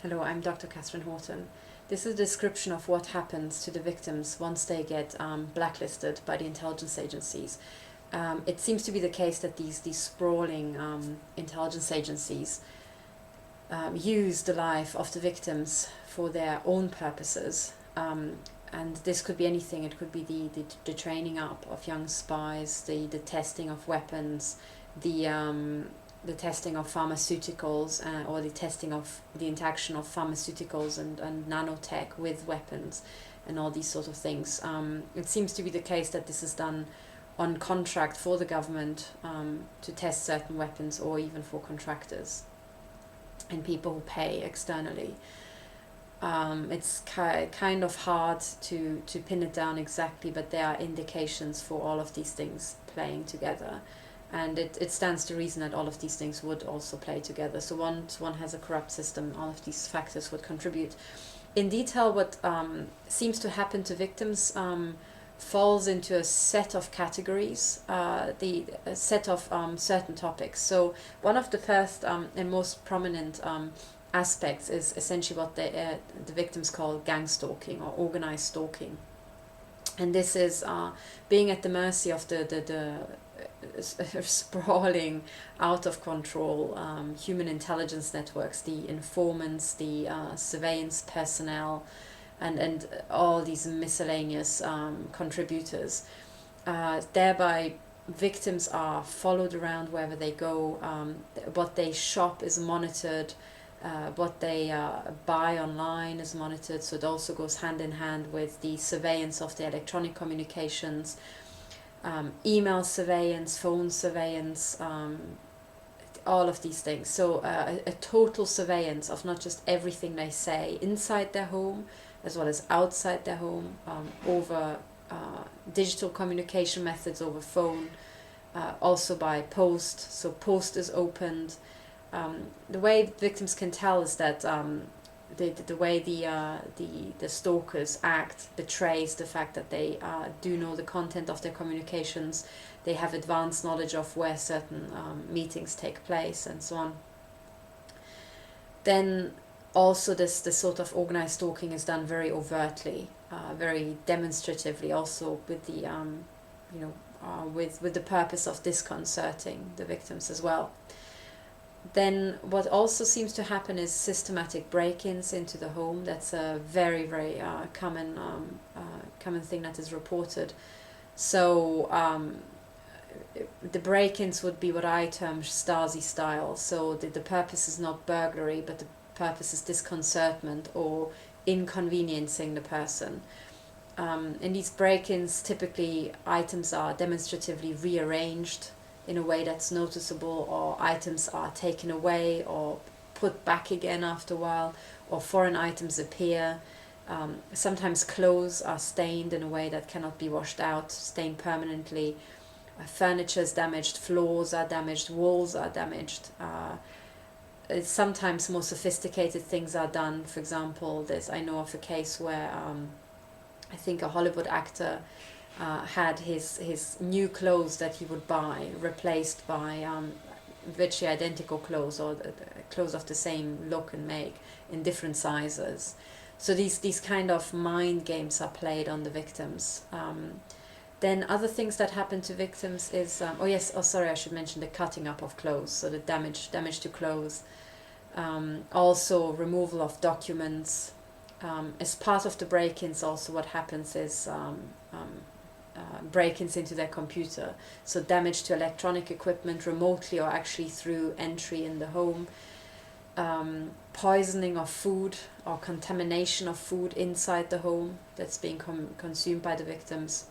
Hello, I'm Dr. Katherine Horton. This is a description of what happens to the victims once they get blacklisted by the intelligence agencies. It seems to be the case that these sprawling intelligence agencies use the life of the victims for their own purposes. And this could be anything. It could be the training up of young spies, the testing of weapons, the testing of pharmaceuticals, or the testing of the interaction of pharmaceuticals and nanotech with weapons and all these sort of things. It seems to be the case that this is done on contract for the government to test certain weapons, or even for contractors and people who pay externally. It's kind of hard to pin it down exactly, but there are indications for all of these things playing together. And it stands to reason that all of these things would also play together. So once one has a corrupt system, all of these factors would contribute. In detail, what seems to happen to victims falls into a set of categories, a set of certain topics. So one of the first and most prominent aspects is essentially what the victims call gang stalking or organized stalking. And this is being at the mercy of the sprawling, out of control human intelligence networks, the informants, the surveillance personnel, and all these miscellaneous contributors. Thereby, victims are followed around wherever they go. What they shop is monitored. What they buy online is monitored. So it also goes hand in hand with the surveillance of the electronic communications. Email surveillance, phone surveillance, all of these things. So a total surveillance of not just everything they say inside their home, as well as outside their home, over digital communication methods, over phone, also by post. So post is opened. The way victims can tell is that the way the stalkers act betrays the fact that they do know the content of their communications. They have advanced knowledge of where certain meetings take place and so on. Then also this sort of organized stalking is done very overtly, very demonstratively, also with the with the purpose of disconcerting the victims as well. Then what also seems to happen is systematic break-ins into the home. That's a very, very common thing that is reported. So the break-ins would be what I term Stasi style. So the purpose is not burglary, but the purpose is disconcertment or inconveniencing the person. In these break-ins, typically items are demonstratively rearranged in a way that's noticeable, or items are taken away or put back again after a while, or foreign items appear. Sometimes clothes are stained in a way that cannot be washed out, stained permanently. Furniture is damaged, floors are damaged, walls are damaged. Sometimes more sophisticated things are done. For example, I know of a case where I think a Hollywood actor had his new clothes that he would buy replaced by virtually identical clothes, or clothes of the same look and make in different sizes. So these kind of mind games are played on the victims. Then other things that happen to victims is sorry, I should mention the cutting up of clothes, so the damage to clothes. Also removal of documents. As part of the break-ins, also what happens is break-ins into their computer, so damage to electronic equipment remotely or actually through entry in the home, poisoning of food or contamination of food inside the home that's being consumed by the victims.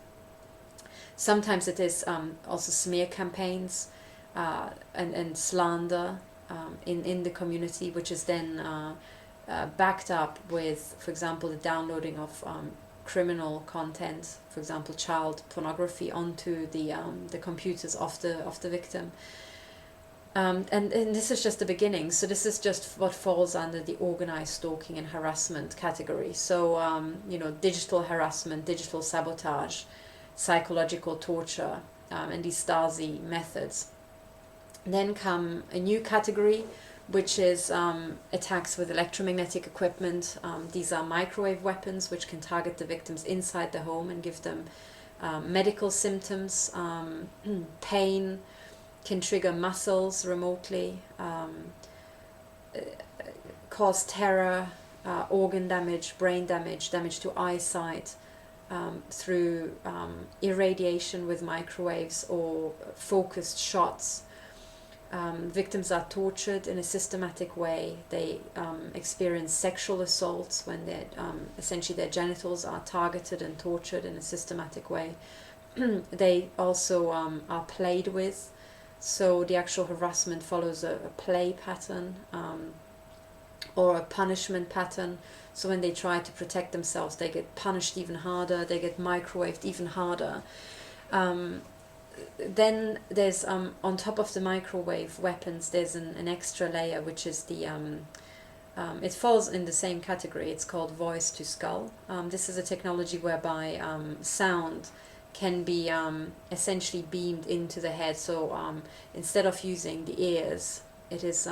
Sometimes it is also smear campaigns and slander in the community, which is then backed up with, for example, the downloading of criminal content, for example, child pornography, onto the computers of the victim. And this is just the beginning. So this is just what falls under the organized stalking and harassment category. So digital harassment, digital sabotage, psychological torture, and these Stasi methods. Then come a new category, which is attacks with electromagnetic equipment. These are microwave weapons which can target the victims inside the home and give them medical symptoms, pain, can trigger muscles remotely, cause terror, organ damage, brain damage, damage to eyesight, through irradiation with microwaves or focused shots. Victims are tortured in a systematic way. They experience sexual assaults when essentially their genitals are targeted and tortured in a systematic way. They also are played with, so the actual harassment follows a play pattern or a punishment pattern. So when they try to protect themselves, they get punished even harder, they get microwaved even harder. Then there's, on top of the microwave weapons, there's an extra layer, which is the, it falls in the same category, it's called voice to skull. This is a technology whereby sound can be essentially beamed into the head, so instead of using the ears, it is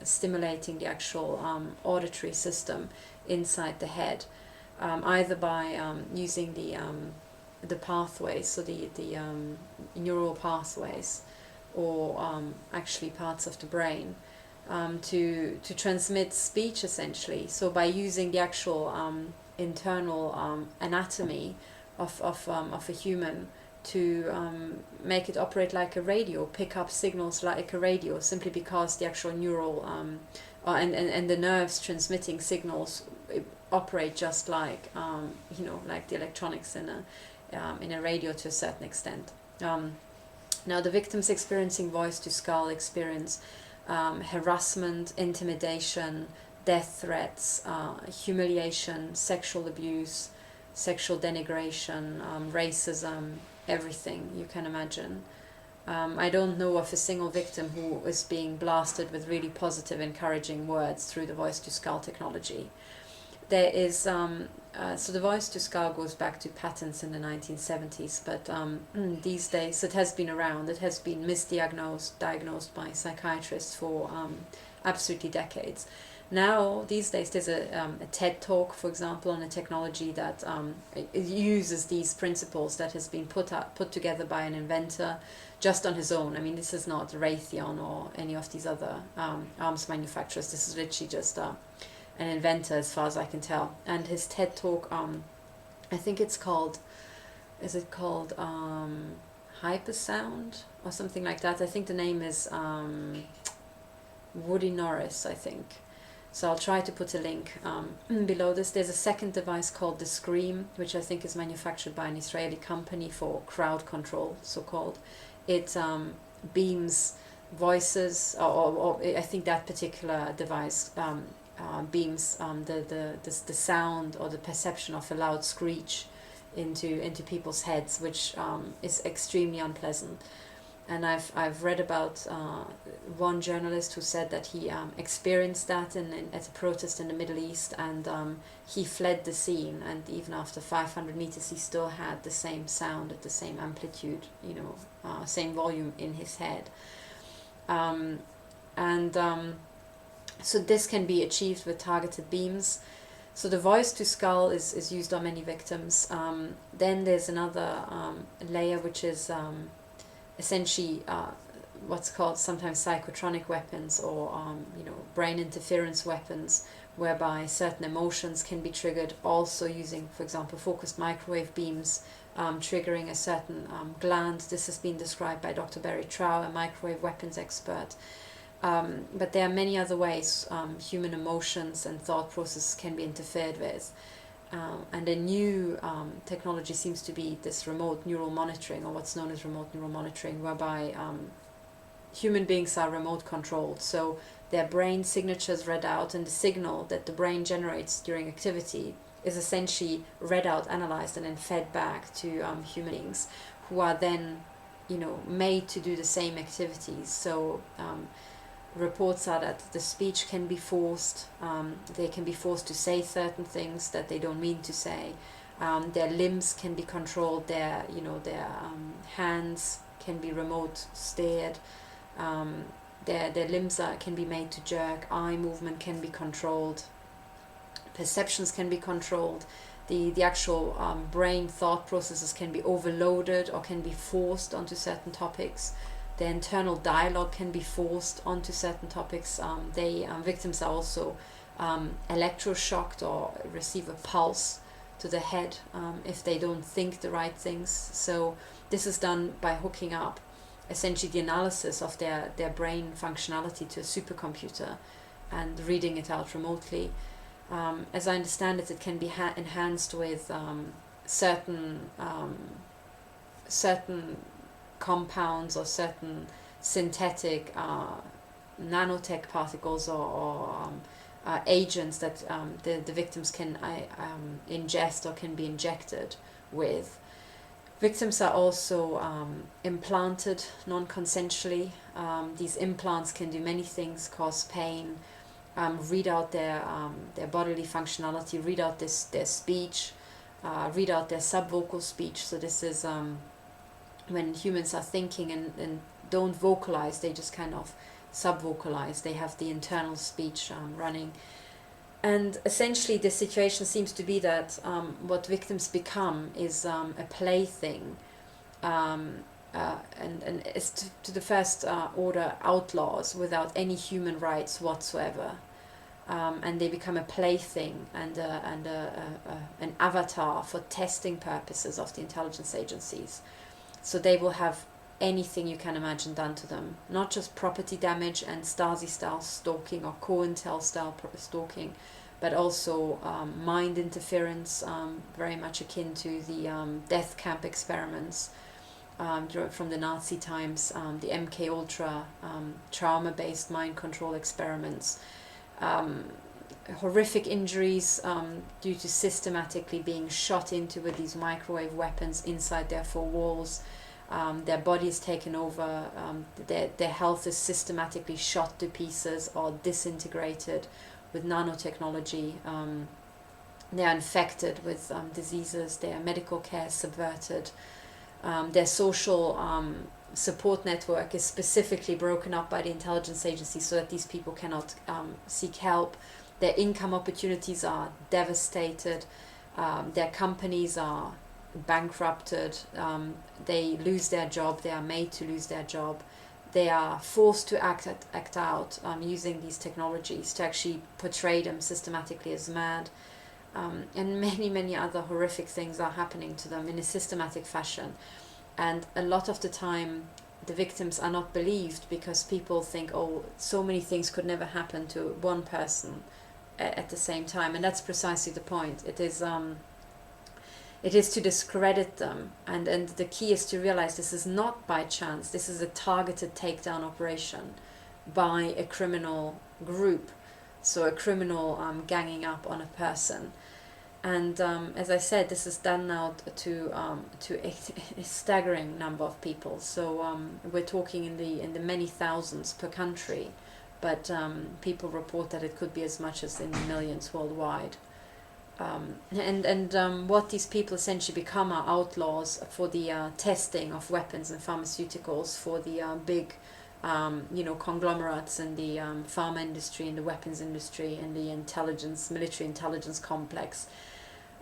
stimulating the actual auditory system inside the head, either by using the pathways, so the neural pathways, or actually parts of the brain, to transmit speech essentially. So by using the actual internal anatomy of a human to make it operate like a radio, pick up signals like a radio, simply because the actual neural and the nerves transmitting signals operate just like like the electronics in a radio to a certain extent. Now the victims experiencing voice to skull experience harassment, intimidation, death threats, humiliation, sexual abuse, sexual denigration, racism, everything you can imagine. I don't know of a single victim who is being blasted with really positive, encouraging words through the voice to skull technology. There is, so the voice to skull goes back to patents in the 1970s, but these days it has been around, it has been diagnosed by psychiatrists for absolutely decades. Now, these days, there's a TED talk, for example, on a technology that uses these principles that has been put together by an inventor just on his own. I mean, this is not Raytheon or any of these other arms manufacturers. This is literally just an inventor, as far as I can tell. And his TED talk, I think it's called, is it called Hypersound or something like that? I think the name is Woody Norris, I think. So I'll try to put a link below this. There's a second device called the Scream, which I think is manufactured by an Israeli company for crowd control, so-called. It beams voices, or I think that particular device beams the sound or the perception of a loud screech into people's heads, which is extremely unpleasant. And I've read about one journalist who said that he experienced that at a protest in the Middle East, and he fled the scene, and even after 500 meters he still had the same sound at the same amplitude, same volume in his head. So this can be achieved with targeted beams. So the voice to skull is used on many victims. Then there's another layer, which is essentially what's called sometimes psychotronic weapons, or brain interference weapons, whereby certain emotions can be triggered, also using, for example, focused microwave beams, triggering a certain gland. This has been described by Dr. Barry Trow, a microwave weapons expert. But there are many other ways human emotions and thought processes can be interfered with. And a new technology seems to be this remote neural monitoring, or what's known as remote neural monitoring, whereby human beings are remote controlled. So their brain signatures read out, and the signal that the brain generates during activity is essentially read out, analyzed, and then fed back to human beings, who are then made to do the same activities. So reports are that the speech can be forced, they can be forced to say certain things that they don't mean to say, their limbs can be controlled, their hands can be remote steered, their limbs can be made to jerk, eye movement can be controlled, perceptions can be controlled, the actual brain thought processes can be overloaded or can be forced onto certain topics. The internal dialogue can be forced onto certain topics. Victims are also electroshocked or receive a pulse to the head if they don't think the right things. So this is done by hooking up essentially the analysis of their brain functionality to a supercomputer and reading it out remotely. As I understand it, it can be enhanced with certain compounds or certain synthetic nanotech particles or agents that the victims can ingest or can be injected with. Victims are also implanted non-consensually. These implants can do many things, cause pain, read out their bodily functionality, read out their speech, read out their subvocal speech. So this is when humans are thinking and don't vocalize, they just kind of subvocalize. They have the internal speech running. And essentially the situation seems to be that what victims become is a plaything, and it's to the first order outlaws without any human rights whatsoever. And they become a plaything and an avatar for testing purposes of the intelligence agencies. So they will have anything you can imagine done to them, not just property damage and Stasi-style stalking or COINTEL-style stalking, but also mind interference, very much akin to the death camp experiments from the Nazi times, the MK Ultra trauma-based mind control experiments, horrific injuries due to systematically being shot into with these microwave weapons inside their four walls. Their body is taken over, their health is systematically shot to pieces or disintegrated with nanotechnology. They are infected with diseases, their medical care is subverted, their social support network is specifically broken up by the intelligence agency so that these people cannot seek help. Their income opportunities are devastated, their companies are bankrupted, they lose their job, they are made to lose their job, they are forced to act out using these technologies to actually portray them systematically as mad, and many other horrific things are happening to them in a systematic fashion. And a lot of the time the victims are not believed because people think, oh, so many things could never happen to one person at the same time, and that's precisely the point. It is to discredit them, and the key is to realize this is not by chance. This is a targeted takedown operation by a criminal group, so a criminal ganging up on a person. And as I said, this is done now to a staggering number of people. So we're talking in the many thousands per country, but people report that it could be as much as in the millions worldwide. What these people essentially become are outlaws for the testing of weapons and pharmaceuticals for the big conglomerates in the pharma industry, in the weapons industry, in the military intelligence complex.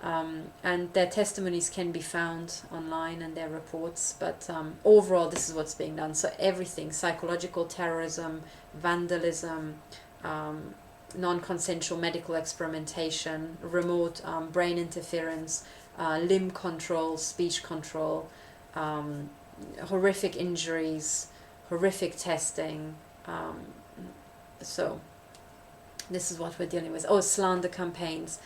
And their testimonies can be found online and their reports, but overall this is what's being done. So everything: psychological terrorism, vandalism, non-consensual medical experimentation, remote brain interference, limb control, speech control, horrific injuries, horrific testing. So this is what we're dealing with. Oh, slander campaigns,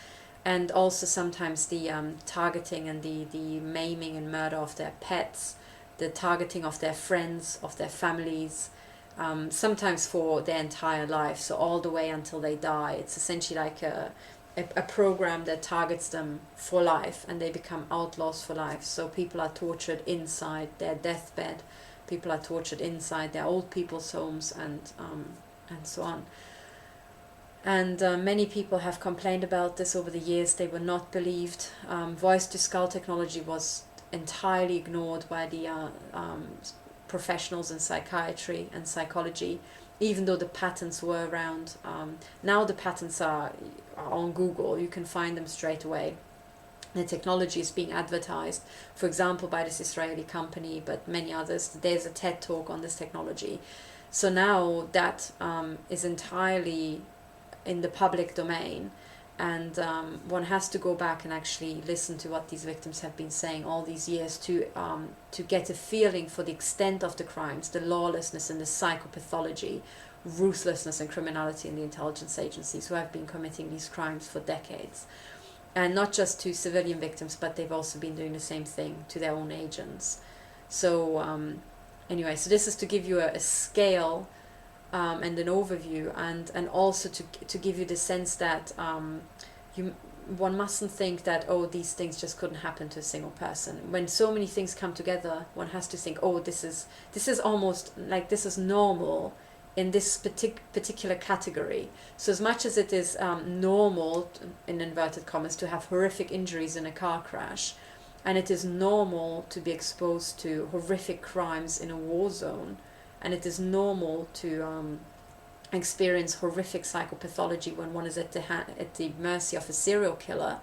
and also sometimes the targeting and the maiming and murder of their pets, the targeting of their friends, of their families, sometimes for their entire life, so all the way until they die. It's essentially like a program that targets them for life, and they become outlaws for life. So people are tortured inside their deathbed, people are tortured inside their old people's homes, and so on. And many people have complained about this over the years. They were not believed. Voice-to-skull technology was entirely ignored by the professionals in psychiatry and psychology. even though the patents were around. Now the patents are on Google, you can find them straight away. The technology is being advertised, for example, by this Israeli company, but many others. There's a TED talk on this technology. So now that is entirely in the public domain, and one has to go back and actually listen to what these victims have been saying all these years to get a feeling for the extent of the crimes, the lawlessness and the psychopathology, ruthlessness and criminality in the intelligence agencies who have been committing these crimes for decades. And not just to civilian victims, but they've also been doing the same thing to their own agents. So anyway, so this is to give you a scale and an overview, and also to give you the sense that one mustn't think that, oh, these things just couldn't happen to a single person. When so many things come together, one has to think, oh, this is almost like this is normal in this particular category. So as much as it is normal, in inverted commas, to have horrific injuries in a car crash, and it is normal to be exposed to horrific crimes in a war zone, and it is normal to experience horrific psychopathology when one is at the mercy of a serial killer.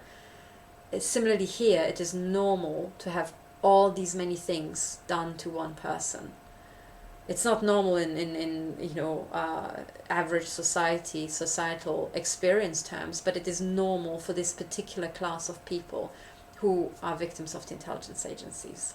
Similarly here, it is normal to have all these many things done to one person. It's not normal in average societal experience terms, but it is normal for this particular class of people who are victims of the intelligence agencies.